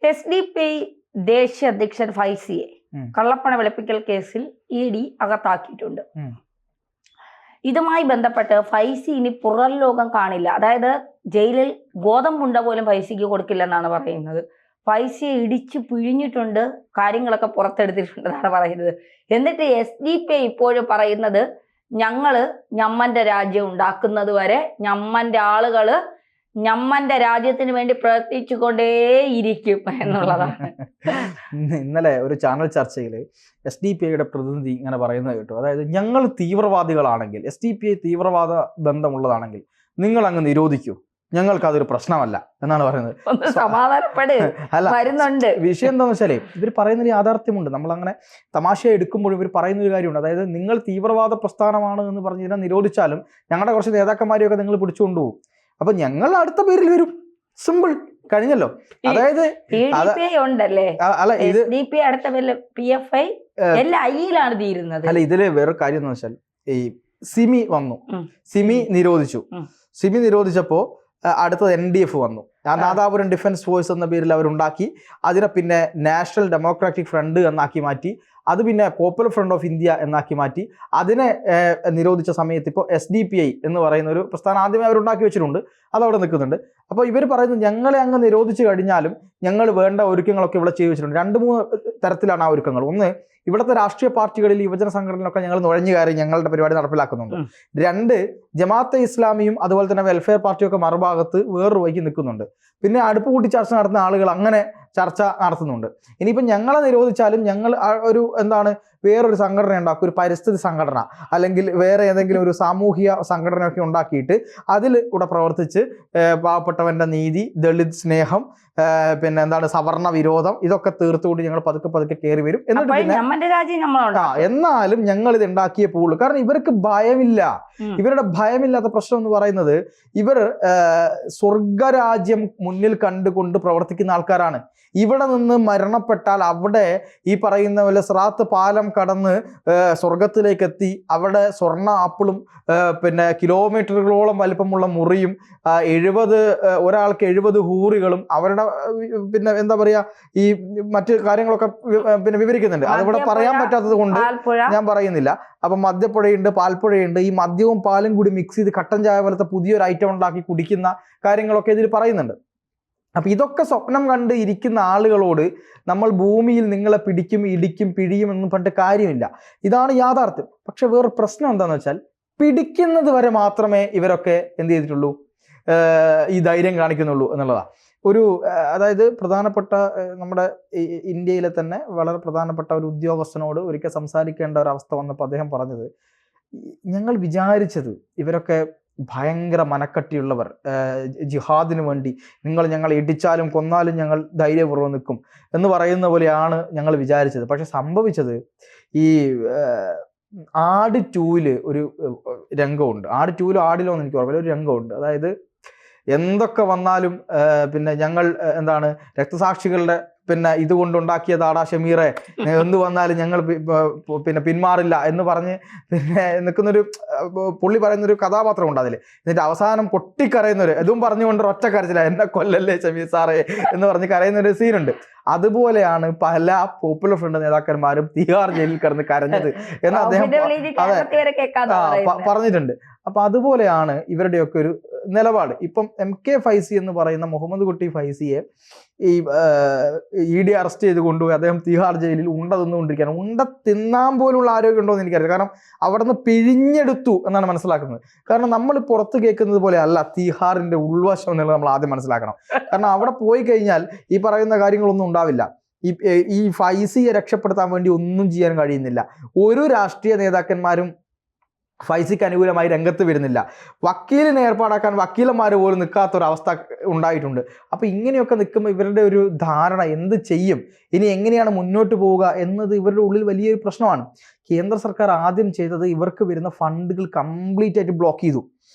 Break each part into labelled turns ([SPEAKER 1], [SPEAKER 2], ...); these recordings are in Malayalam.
[SPEAKER 1] SDP ദേശീയ അധ്യക്ഷൻ ഫൈസിയെ കള്ളപ്പണ വെളുപ്പിക്കൽ കേസിൽ ED അകത്താക്കിയിട്ടുണ്ട്. ഇതുമായി ബന്ധപ്പെട്ട് ഫൈസി ഇനി പുറം ലോകം കാണില്ല. അതായത് ജയിലിൽ ഗോതമ്പുണ്ട പോലും ഫൈസിക്ക് കൊടുക്കില്ലെന്നാണ് പറയുന്നത്. ഫൈസിയെ ഇടിച്ച് പിഴിഞ്ഞിട്ടുണ്ട്, കാര്യങ്ങളൊക്കെ പുറത്തെടുത്തിട്ടുണ്ടെന്നാണ് പറയുന്നത്. എന്നിട്ട് SDP ഇപ്പോഴും പറയുന്നത് ഞമ്മന്റെ രാജ്യം ഉണ്ടാക്കുന്നത് വരെ ഞമ്മന്റെ ആളുകള് ഞമ്മന്റെ രാജ്യത്തിന് വേണ്ടി പ്രവർത്തിച്ചുകൊണ്ടേയിരിക്കും എന്നുള്ളതാണ്.
[SPEAKER 2] ഇന്നലെ ഒരു ചാനൽ ചർച്ചയിൽ SDP പ്രതിനിധി ഇങ്ങനെ പറയുന്നത് കേട്ടു. അതായത് ഞങ്ങൾ തീവ്രവാദികളാണെങ്കിൽ, SDP തീവ്രവാദ ബന്ധമുള്ളതാണെങ്കിൽ നിങ്ങൾ അങ്ങ് നിരോധിക്കൂ, ഞങ്ങൾക്ക് അതൊരു പ്രശ്നമല്ല എന്നാണ് പറയുന്നത്.
[SPEAKER 1] വരുന്നുണ്ട്.
[SPEAKER 2] വിഷയം എന്താണെന്ന് വെച്ചാലേ ഇവർ പറയുന്നൊരു യാഥാർത്ഥ്യമുണ്ട്. നമ്മളങ്ങനെ തമാശ എടുക്കുമ്പോഴും ഇവർ പറയുന്നൊരു കാര്യമുണ്ട്. അതായത് നിങ്ങൾ തീവ്രവാദ പ്രസ്ഥാനമാണ് എന്ന് പറഞ്ഞ് ഇതിനെ നിരോധിച്ചാലും ഞങ്ങളുടെ കുറച്ച് നേതാക്കന്മാരെയൊക്കെ നിങ്ങൾ പിടിച്ചുകൊണ്ടുപോകും. അപ്പൊ ഞങ്ങൾ അടുത്ത പേരിൽ വരും. സിമ്പിൾ, കഴിഞ്ഞല്ലോ. അതായത്
[SPEAKER 1] അല്ല ഇത് PFI ഐയിലാണ് തീരുന്നത്.
[SPEAKER 2] അല്ല ഇതില് വേറെ കാര്യം എന്ന് വെച്ചാൽ ഈ സിമി വന്നു, സിമി നിരോധിച്ചു. സിമി നിരോധിച്ചപ്പോ അടുത്തത് NDF വന്നു. നാദാപുരം ഡിഫൻസ് ഫോഴ്സ് എന്ന പേരിൽ അവരുണ്ടാക്കി. അതിനെ പിന്നെ നാഷണൽ ഡെമോക്രാറ്റിക് ഫ്രണ്ട് എന്നാക്കി മാറ്റി. അത് പിന്നെ പോപ്പുലർ ഫ്രണ്ട് ഓഫ് ഇന്ത്യ എന്നാക്കി മാറ്റി. അതിനെ നിരോധിച്ച സമയത്ത് ഇപ്പോൾ SDPI എന്ന് പറയുന്ന ഒരു പ്രസ്ഥാനം ആദ്യമേ അവരുണ്ടാക്കി വെച്ചിട്ടുണ്ട്. അതവിടെ നിൽക്കുന്നുണ്ട്. അപ്പോൾ ഇവർ പറയുന്നത് ഞങ്ങളെ അങ്ങ് നിരോധിച്ചു കഴിഞ്ഞാലും ഞങ്ങൾ വേണ്ട ഒരുക്കങ്ങളൊക്കെ ഇവിടെ ചെയ്തു വെച്ചിട്ടുണ്ട്. 2-3 തരത്തിലാണ് ആ ഒരുക്കങ്ങൾ. ഒന്ന്, ഇവിടുത്തെ രാഷ്ട്രീയ പാർട്ടികളിൽ യുവജന സംഘടനകളൊക്കെ ഞങ്ങൾ നുഴഞ്ഞു കയറി ഞങ്ങളുടെ പരിപാടി നടപ്പിലാക്കുന്നുണ്ട്. 2, ജമാഅത്തെ ഇസ്ലാമിയും അതുപോലെ തന്നെ വെൽഫെയർ പാർട്ടിയൊക്കെ മറുഭാഗത്ത് വേറൊരു വഴിക്ക് നിൽക്കുന്നുണ്ട്. പിന്നെ അടുപ്പ് കൂട്ടി ചർച്ച നടത്തുന്ന ആളുകൾ അങ്ങനെ ചർച്ച നടത്തുന്നുണ്ട്. ഇനിയിപ്പം ഞങ്ങളെ നിരോധിച്ചാലും ഞങ്ങൾ ഒരു വേറൊരു സംഘടന ഉണ്ടാക്കും, ഒരു പരിസ്ഥിതി സംഘടന അല്ലെങ്കിൽ വേറെ ഏതെങ്കിലും ഒരു സാമൂഹിക സംഘടനയൊക്കെ ഉണ്ടാക്കിയിട്ട് അതിൽ കൂടെ പ്രവർത്തിച്ച് പാവപ്പെട്ടവന്റെ നീതി, ദളിത് സ്നേഹം, പിന്നെ സവർണ വിരോധം, ഇതൊക്കെ തീർത്തുകൊണ്ട് ഞങ്ങൾ പതുക്കെ കയറി വരും. എന്നിട്ട് എന്നാലും ഞങ്ങൾ ഇത് ഉണ്ടാക്കിയേ പോവുള്ളൂ. കാരണം ഇവർക്ക് ഭയമില്ല. ഇവരുടെ ഭയമില്ലാത്ത പ്രശ്നം എന്ന് പറയുന്നത് ഇവർ സ്വർഗരാജ്യം മുന്നിൽ കണ്ടുകൊണ്ട് പ്രവർത്തിക്കുന്ന ആൾക്കാരാണ്. ഇവിടെ നിന്ന് മരണപ്പെട്ടാൽ അവിടെ ഈ പറയുന്ന പോലെ സിറാത്ത് പാലം കടന്ന് സ്വർഗത്തിലേക്ക് എത്തി അവിടെ സ്വർണ്ണ ആപ്പിളും പിന്നെ കിലോമീറ്ററുകളോളം വലിപ്പമുള്ള മുറിയും 70 ഒരാൾക്ക് 70 ഹൂറികളും അവരുടെ പിന്നെ ഈ മറ്റു കാര്യങ്ങളൊക്കെ പിന്നെ വിവരിക്കുന്നുണ്ട്. അതിവിടെ പറയാൻ പറ്റാത്തത് കൊണ്ട് ഞാൻ പറയുന്നില്ല. അപ്പൊ മദ്യപ്പുഴയുണ്ട്, പാൽപ്പുഴയുണ്ട്. ഈ മദ്യവും പാലും കൂടി മിക്സ് ചെയ്ത് കട്ടൻ ചായ പോലത്തെ പുതിയൊരു ഐറ്റം ഉണ്ടാക്കി കുടിക്കുന്ന കാര്യങ്ങളൊക്കെ ഇതിൽ പറയുന്നുണ്ട്. അപ്പൊ ഇതൊക്കെ സ്വപ്നം കണ്ട് ഇരിക്കുന്ന ആളുകളോട് നമ്മൾ ഭൂമിയിൽ നിങ്ങളെ പിടിക്കും, ഇടിക്കും, പിഴിയും എന്നും പറഞ്ഞിട്ട് കാര്യമില്ല. ഇതാണ് യാഥാർത്ഥ്യം. പക്ഷെ വേറെ പ്രശ്നം എന്താണെന്ന് വെച്ചാൽ പിടിക്കുന്നത് വരെ മാത്രമേ ഇവരൊക്കെ എന്ത് ചെയ്തിട്ടുള്ളൂ, ഈ ധൈര്യം കാണിക്കുന്നുള്ളൂ എന്നുള്ളതാണ്. അതായത് പ്രധാനപ്പെട്ട നമ്മുടെ ഇന്ത്യയിലെ തന്നെ വളരെ പ്രധാനപ്പെട്ട ഒരു ഉദ്യോഗസ്ഥനോട് ഒരിക്കൽ സംസാരിക്കേണ്ട ഒരു അവസ്ഥ വന്നപ്പോൾ അദ്ദേഹം പറഞ്ഞത്, ഞങ്ങൾ വിചാരിച്ചത് ഇവരൊക്കെ ഭയങ്കര മനക്കട്ടിയുള്ളവർ, ജിഹാദിന് വേണ്ടി ഞങ്ങൾ ഇടിച്ചാലും കൊന്നാലും ഞങ്ങൾ ധൈര്യപൂർവ്വം നിൽക്കും എന്ന് പറയുന്ന പോലെയാണ് ഞങ്ങൾ വിചാരിച്ചത്. പക്ഷെ സംഭവിച്ചത് ഈ ആട് 2-ല് ഒരു രംഗമുണ്ട്. ആട് 2-ലോ ആടിലോ എന്ന് എനിക്ക് ഓർമ്മയില്ല, ഒരു രംഗമുണ്ട്. അതായത് എന്തൊക്കെ വന്നാലും പിന്നെ ഞങ്ങൾ രക്തസാക്ഷികളുടെ പിന്നെ ഇതുകൊണ്ടുണ്ടാക്കിയതാടാ ഷമീറെ, എന്ത് വന്നാലും ഞങ്ങൾ പിന്നെ പിന്മാറില്ല എന്ന് പറഞ്ഞ് പിന്നെ നിൽക്കുന്നൊരു പുള്ളി പറയുന്നൊരു കഥാപാത്രം ഉണ്ട് അതിൽ. എന്നിട്ട് അവസാനം പൊട്ടിക്കരയുന്നൊരു ഇതും പറഞ്ഞുകൊണ്ട് ഒറ്റ കരച്ചില്ല, എന്നെ കൊല്ലല്ലേ ഷമീർ സാറേ എന്ന് പറഞ്ഞ് കരയുന്നൊരു സീനുണ്ട്. അതുപോലെയാണ് പല പോപ്പുലർ ഫ്രണ്ട് നേതാക്കന്മാരും തിഹാർ ജയിലിൽ കിടന്ന് കരഞ്ഞത് എന്ന് അദ്ദേഹം പറഞ്ഞിട്ടുണ്ട്. അപ്പൊ അതുപോലെയാണ് ഇവരുടെയൊക്കെ ഒരു നിലപാട്. ഇപ്പം MK ഫൈസി എന്ന് പറയുന്ന മുഹമ്മദ് കുട്ടി ഫൈസിയെ ഈ ED അറസ്റ്റ് ചെയ്ത് കൊണ്ടുപോയി അദ്ദേഹം തിഹാർ ജയിലിൽ ഉണ്ട തിന്നുകൊണ്ടിരിക്കുകയാണ്. ഉണ്ട തിന്നാൻ പോലുള്ള ആരോഗ്യം ഉണ്ടോ എന്ന് എനിക്കറിയാം. കാരണം അവിടെ നിന്ന് പിഴിഞ്ഞെടുത്തു എന്നാണ് മനസ്സിലാക്കുന്നത്. കാരണം നമ്മൾ പുറത്ത് കേൾക്കുന്നത് പോലെ അല്ല തിഹാറിന്റെ ഉൾവശം എന്നുള്ളത് നമ്മൾ ആദ്യം മനസ്സിലാക്കണം. കാരണം അവിടെ പോയി കഴിഞ്ഞാൽ ഈ പറയുന്ന കാര്യങ്ങളൊന്നും ഉണ്ടാവില്ല. ഈ ഫൈസിയെ രക്ഷപ്പെടുത്താൻ വേണ്ടി ഒന്നും ചെയ്യാൻ കഴിയുന്നില്ല. ഒരു രാഷ്ട്രീയ നേതാക്കന്മാരും ഫൈസിക്ക് അനുകൂലമായി രംഗത്ത് വരുന്നില്ല. വക്കീലിനെ ഏർപ്പാടാക്കാൻ വക്കീലന്മാർ പോലും നിൽക്കാത്തൊരവസ്ഥ ഉണ്ടായിട്ടുണ്ട്. അപ്പോൾ ഇങ്ങനെയൊക്കെ നിൽക്കുമ്പോൾ ഇവരുടെ ഒരു ധാരണ എന്ത് ചെയ്യും, ഇനി എങ്ങനെയാണ് മുന്നോട്ട് പോവുക എന്നത് ഇവരുടെ ഉള്ളിൽ വലിയൊരു പ്രശ്നമാണ്. കേന്ദ്ര സർക്കാർ ആദ്യം ചെയ്തത് ഇവർക്ക് വരുന്ന ഫണ്ടുകൾ കംപ്ലീറ്റ് ആയിട്ട് ബ്ലോക്ക് ചെയ്തു.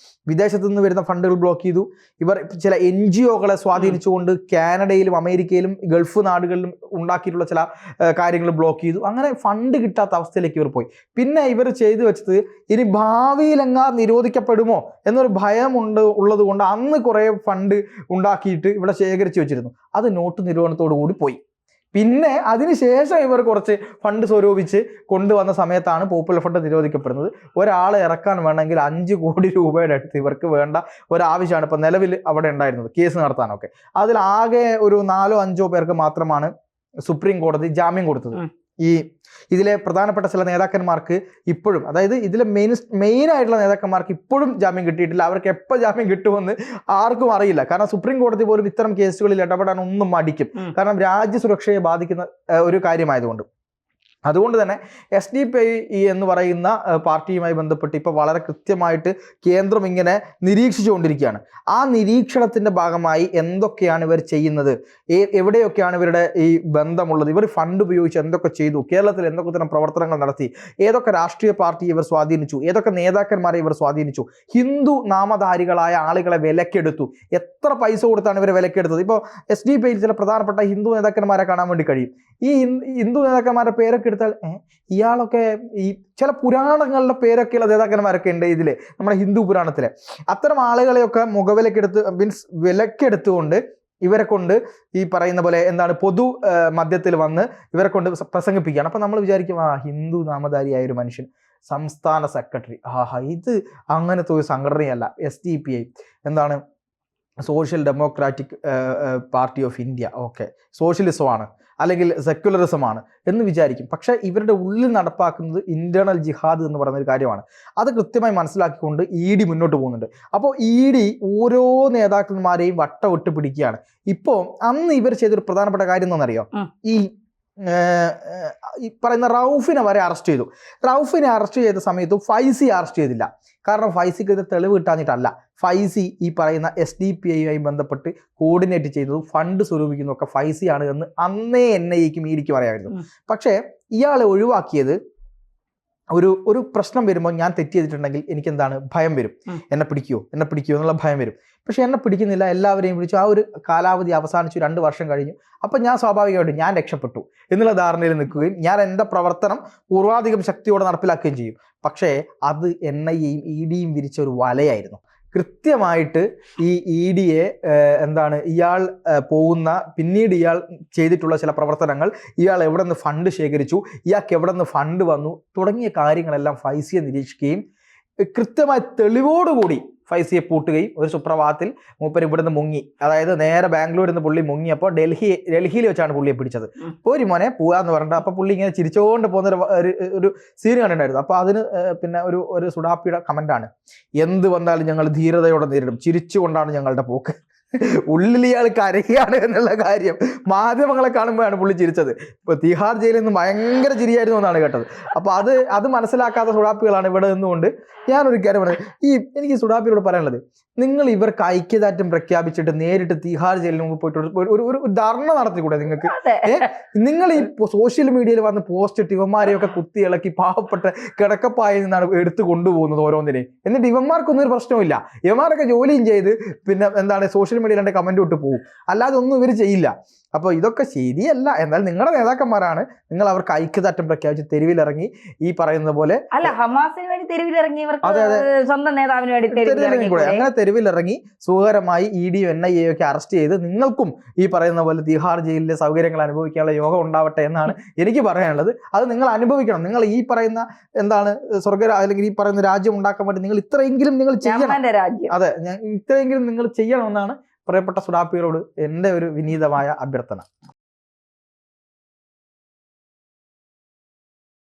[SPEAKER 2] വിദേശത്തു നിന്ന് വരുന്ന ഫണ്ടുകൾ ബ്ലോക്ക് ചെയ്തു. ഇവർ ചില NGOകളെ സ്വാധീനിച്ചുകൊണ്ട് കാനഡയിലും അമേരിക്കയിലും ഗൾഫ് നാടുകളിലും ഉണ്ടാക്കിയിട്ടുള്ള ചില കാര്യങ്ങൾ ബ്ലോക്ക് ചെയ്തു. അങ്ങനെ ഫണ്ട് കിട്ടാത്ത അവസ്ഥയിലേക്ക് ഇവർ പോയി. പിന്നെ ഇവർ ചെയ്തു വെച്ചത് ഇനി ഭാവിയിലെങ്ങാ നിരോധിക്കപ്പെടുമോ എന്നൊരു ഉള്ളത് കൊണ്ട് അന്ന് കുറേ ഫണ്ട് ഉണ്ടാക്കിയിട്ട് ഇവിടെ ശേഖരിച്ചു വെച്ചിരുന്നു. അത് നോട്ട് നിരോധനത്തോടു കൂടി പോയി. പിന്നെ അതിനുശേഷം ഇവർ കുറച്ച് ഫണ്ട് സ്വരൂപിച്ച് കൊണ്ടുവന്ന സമയത്താണ് പോപ്പുലർ ഫണ്ട് നിരോധിക്കപ്പെടുന്നത്. ഒരാളെ ഇറക്കാൻ വേണമെങ്കിൽ 5 കോടി രൂപയുടെ അടുത്ത് ഇവർക്ക് വേണ്ട ഒരാവശ്യമാണ് ഇപ്പം നിലവിൽ അവിടെ ഉണ്ടായിരുന്നത്, കേസ് നടത്താനൊക്കെ. അതിൽ ആകെ ഒരു 4-5 പേർക്ക് മാത്രമാണ് സുപ്രീം കോടതി ജാമ്യം കൊടുത്തത്. ഇതിലെ പ്രധാനപ്പെട്ട ചില നേതാക്കന്മാർക്ക് ഇപ്പോഴും, അതായത് ഇതിലെ മെയിൻ ആയിട്ടുള്ള നേതാക്കന്മാർക്ക് ഇപ്പോഴും ജാമ്യം കിട്ടിയിട്ടില്ല. അവർക്ക് എപ്പോൾ ജാമ്യം കിട്ടുമെന്ന് ആർക്കും അറിയില്ല. കാരണം സുപ്രീം കോടതി പോലും ഇത്തരം കേസുകളിൽ ഇടപെടാൻ ഒന്നും മടിക്കും. കാരണം രാജ്യസുരക്ഷയെ ബാധിക്കുന്ന ഒരു കാര്യമായതുകൊണ്ട്. അതുകൊണ്ട് തന്നെ SDPI എന്ന് പറയുന്ന പാർട്ടിയുമായി ബന്ധപ്പെട്ട് ഇപ്പോൾ വളരെ കൃത്യമായിട്ട് കേന്ദ്രം ഇങ്ങനെ നിരീക്ഷിച്ചുകൊണ്ടിരിക്കുകയാണ്. ആ നിരീക്ഷണത്തിൻ്റെ ഭാഗമായി എന്തൊക്കെയാണ് ഇവർ ചെയ്യുന്നത്, എവിടെയൊക്കെയാണ് ഇവരുടെ ഈ ബന്ധമുള്ളത്, ഇവർ ഫണ്ട് ഉപയോഗിച്ച് എന്തൊക്കെ ചെയ്തു, കേരളത്തിൽ എന്തൊക്കെ തരം പ്രവർത്തനങ്ങൾ നടത്തി, ഏതൊക്കെ രാഷ്ട്രീയ പാർട്ടി ഇവർ സ്വാധീനിച്ചു, ഏതൊക്കെ നേതാക്കന്മാരെ ഇവർ സ്വാധീനിച്ചു, ഹിന്ദു നാമധാരികളായ ആളുകളെ വിലക്കെടുത്തു, എത്ര പൈസ കൊടുത്താണ് ഇവരെ വിലക്കെടുത്തത്. ഇപ്പോൾ SDPI ചില പ്രധാനപ്പെട്ട ഹിന്ദു നേതാക്കന്മാരെ കാണാൻ വേണ്ടി കഴിയും. ഈ ഹിന്ദു നേതാക്കന്മാരുടെ പേരൊക്കെ എടുത്താൽ ഇയാളൊക്കെ ഈ ചില പുരാണങ്ങളുടെ പേരൊക്കെയുള്ള നേതാക്കന്മാരൊക്കെ ഉണ്ട് ഇതില്, നമ്മുടെ ഹിന്ദു പുരാണത്തിലെ. അത്തരം ആളുകളെയൊക്കെ വിലക്കെടുത്തുകൊണ്ട് ഇവരെ കൊണ്ട് ഈ പറയുന്ന പോലെ എന്താണ് പൊതു മധ്യത്തിൽ വന്ന് ഇവരെ കൊണ്ട് പ്രസംഗിപ്പിക്കുകയാണ്. അപ്പം നമ്മൾ വിചാരിക്കും, ഹിന്ദു നാമധാരിയായ ഒരു മനുഷ്യൻ സംസ്ഥാന സെക്രട്ടറി, ഇത് അങ്ങനത്തെ ഒരു സംഘടനയല്ല. SDPI എന്താണ്, social democratic party of India, okay, സോഷ്യലിസമാണ് അല്ലെങ്കിൽ സെക്യുലറിസമാണ് എന്ന് വിചാരിക്കും. പക്ഷേ ഇവരുടെ ഉള്ളിൽ നടപ്പാക്കുന്നത് ഇന്റേണൽ ജിഹാദ് എന്ന് പറയുന്ന ഒരു കാര്യമാണ്. അത് കൃത്യമായി മനസ്സിലാക്കിക്കൊണ്ട് ED മുന്നോട്ട് പോകുന്നുണ്ട്. അപ്പോൾ ED ഓരോ നേതാക്കന്മാരെയും വട്ടവിട്ട് പിടിക്കുകയാണ്. ഇപ്പോൾ അന്ന് ഇവർ ചെയ്തൊരു പ്രധാനപ്പെട്ട കാര്യം എന്താണെന്നറിയോ, ഈ പറയുന്ന റൌഫിനെ വരെ അറസ്റ്റ് ചെയ്തു. റൌഫിനെ അറസ്റ്റ് ചെയ്ത സമയത്ത് ഫൈസി അറസ്റ്റ് ചെയ്തില്ല. കാരണം ഫൈസിക്ക് ഇത് തെളിവ് കിട്ടാഞ്ഞിട്ടല്ല. ഫൈസി ഈ പറയുന്ന SDPI ബന്ധപ്പെട്ട് കോർഡിനേറ്റ് ചെയ്തത് ഫണ്ട് സ്വരൂപിക്കുന്നതൊക്കെ ഫൈസിയാണ് എന്ന് അന്നേ NIAക്കും EDക്കും അറിയാമായിരുന്നു. പക്ഷേ ഇയാളെ ഒഴിവാക്കിയത് ഒരു പ്രശ്നം വരുമ്പോൾ ഞാൻ തെറ്റ് ചെയ്തിട്ടുണ്ടെങ്കിൽ എനിക്ക് എന്താണ് ഭയം വരും, എന്നെ പിടിക്കുമോ എന്നുള്ള ഭയം വരും. പക്ഷെ എന്നെ പിടിക്കുന്നില്ല, എല്ലാവരെയും പിടിച്ചു. ആ ഒരു കാലാവധി അവസാനിച്ചു, 2 വർഷം കഴിഞ്ഞു. അപ്പം ഞാൻ സ്വാഭാവികമായിട്ടും ഞാൻ രക്ഷപ്പെട്ടു എന്നുള്ള ധാരണയിൽ നിൽക്കുകയും ഞാൻ എൻ്റെ പ്രവർത്തനം പൂർവാധികം ശക്തിയോടെ നടപ്പിലാക്കുകയും ചെയ്യും. പക്ഷേ അത് NIAയും EDയും വിരിച്ച ഒരു വലയായിരുന്നു. കൃത്യമായിട്ട് ഈ EDയെ എന്താണ് ഇയാൾ പിന്നീട് ഇയാൾ ചെയ്തിട്ടുള്ള ചില പ്രവർത്തനങ്ങൾ, ഇയാൾ എവിടെ നിന്ന് ഫണ്ട് ശേഖരിച്ചു, ഇയാൾക്ക് എവിടെ നിന്ന് ഫണ്ട് വന്നു തുടങ്ങിയ കാര്യങ്ങളെല്ലാം ഫൈസിയെ നിരീക്ഷിക്കുകയും കൃത്യമായ തെളിവോടുകൂടി ഫൈസിയെ പൂട്ടുകയും ഒരു സുപ്രഭാതത്തിൽ മൂപ്പര് ഇവിടുന്ന് മുങ്ങി. അതായത് നേരെ ബാംഗ്ലൂരിൽ നിന്ന് പുള്ളി മുങ്ങിയപ്പോൾ ഡൽഹിയിൽ വെച്ചാണ് പുള്ളിയെ പിടിച്ചത്. പോരി മോനെ പോവാന്ന് പറഞ്ഞിട്ട് അപ്പോൾ പുള്ളി ഇങ്ങനെ ചിരിച്ചുകൊണ്ട് പോകുന്ന ഒരു സീൻ കണ്ടിട്ടുണ്ടായിരുന്നു. അപ്പോൾ അതിന് പിന്നെ ഒരു സുഡാപ്പിയുടെ കമൻ്റാണ്, എന്ത് വന്നാലും ഞങ്ങൾ ധീരതയോടെ നേരിടും, ചിരിച്ചുകൊണ്ടാണ് ഞങ്ങളുടെ പോക്ക്. ഉള്ളിൽ ഇയാൾ കരയാണ് എന്നുള്ള കാര്യം മാധ്യമങ്ങളെ കാണുമ്പോഴാണ് പുള്ളി ചിരിച്ചത്. ഇപ്പോൾ തിഹാർ ജയിലിൽ നിന്ന് ഭയങ്കര ചിരിയായിരുന്നു എന്നാണ് കേട്ടത്. അപ്പോൾ അത് മനസ്സിലാക്കാത്ത സുഡാപ്പികളാണ് ഇവിടെ നിന്നുകൊണ്ട് ഞാനൊരു കാര്യം പറയുന്നത്. എനിക്ക് സുഡാപ്പിയോട് പറയാനുള്ളത്, നിങ്ങൾ ഇവർക്ക് ഐക്യദാർഢ്യം പ്രഖ്യാപിച്ചിട്ട് നേരിട്ട് തിഹാർ ജയിലിന് മുമ്പ് പോയിട്ട് ഒരു ധർണ നടത്തിക്കൂടെ നിങ്ങൾക്ക്? നിങ്ങൾ ഈ സോഷ്യൽ മീഡിയയിൽ വന്ന് പോസ്റ്റ് ഇട്ട് ഇവന്മാരെയൊക്കെ കുത്തി ഇളക്കി പാവപ്പെട്ട കിടക്കപ്പായിൽ നിന്നാണ് എടുത്തു കൊണ്ടുപോകുന്നത് ഓരോന്നിനെ. എന്നിട്ട് ഇവന്മാർക്കൊന്നും ഒരു പ്രശ്നമില്ല, ഇവന്മാരൊക്കെ ജോലിയും ചെയ്ത് പിന്നെ എന്താണ് സോഷ്യൽ മീഡിയയിൽ എൻ്റെ കമന്റ് ഇട്ട് പോകും, അല്ലാതെ ഒന്നും ഇവർ ചെയ്യില്ല. അപ്പോൾ ഇതൊക്കെ ശരിയല്ല. എന്നാൽ നിങ്ങളുടെ നേതാക്കന്മാരാണ്, നിങ്ങൾ അവർക്ക് ഐക്യദാർഢ്യം പ്രഖ്യാപിച്ച് തെരുവിലിറങ്ങി ഈ പറയുന്നത് പോലെ
[SPEAKER 1] ഹമാസിന് വേണ്ടി സ്വന്തം നേതാവിന് വേണ്ടി
[SPEAKER 2] കൂടെ അങ്ങനെ തെരുവിലിറങ്ങി സുഖകരമായി EDയും NIAയും ഒക്കെ അറസ്റ്റ് ചെയ്ത് നിങ്ങൾക്കും ഈ പറയുന്ന പോലെ തിഹാർ ജയിലിലെ സൗകര്യങ്ങൾ അനുഭവിക്കാനുള്ള യോഗം ഉണ്ടാവട്ടെ എന്നാണ് എനിക്ക് പറയാനുള്ളത്. അത് നിങ്ങൾ അനുഭവിക്കണം. നിങ്ങൾ ഈ പറയുന്ന എന്താണ് അല്ലെങ്കിൽ ഈ പറയുന്ന രാജ്യം ഉണ്ടാക്കാൻ വേണ്ടി നിങ്ങൾ ഇത്രയെങ്കിലും നിങ്ങൾ ചെയ്യണം. അതെ, ഇത്രയെങ്കിലും നിങ്ങൾ ചെയ്യണമെന്നാണ് പ്രിയപ്പെട്ട സുഡാപ്പികളോട് എൻ്റെ ഒരു വിനീതമായ അഭ്യർത്ഥന.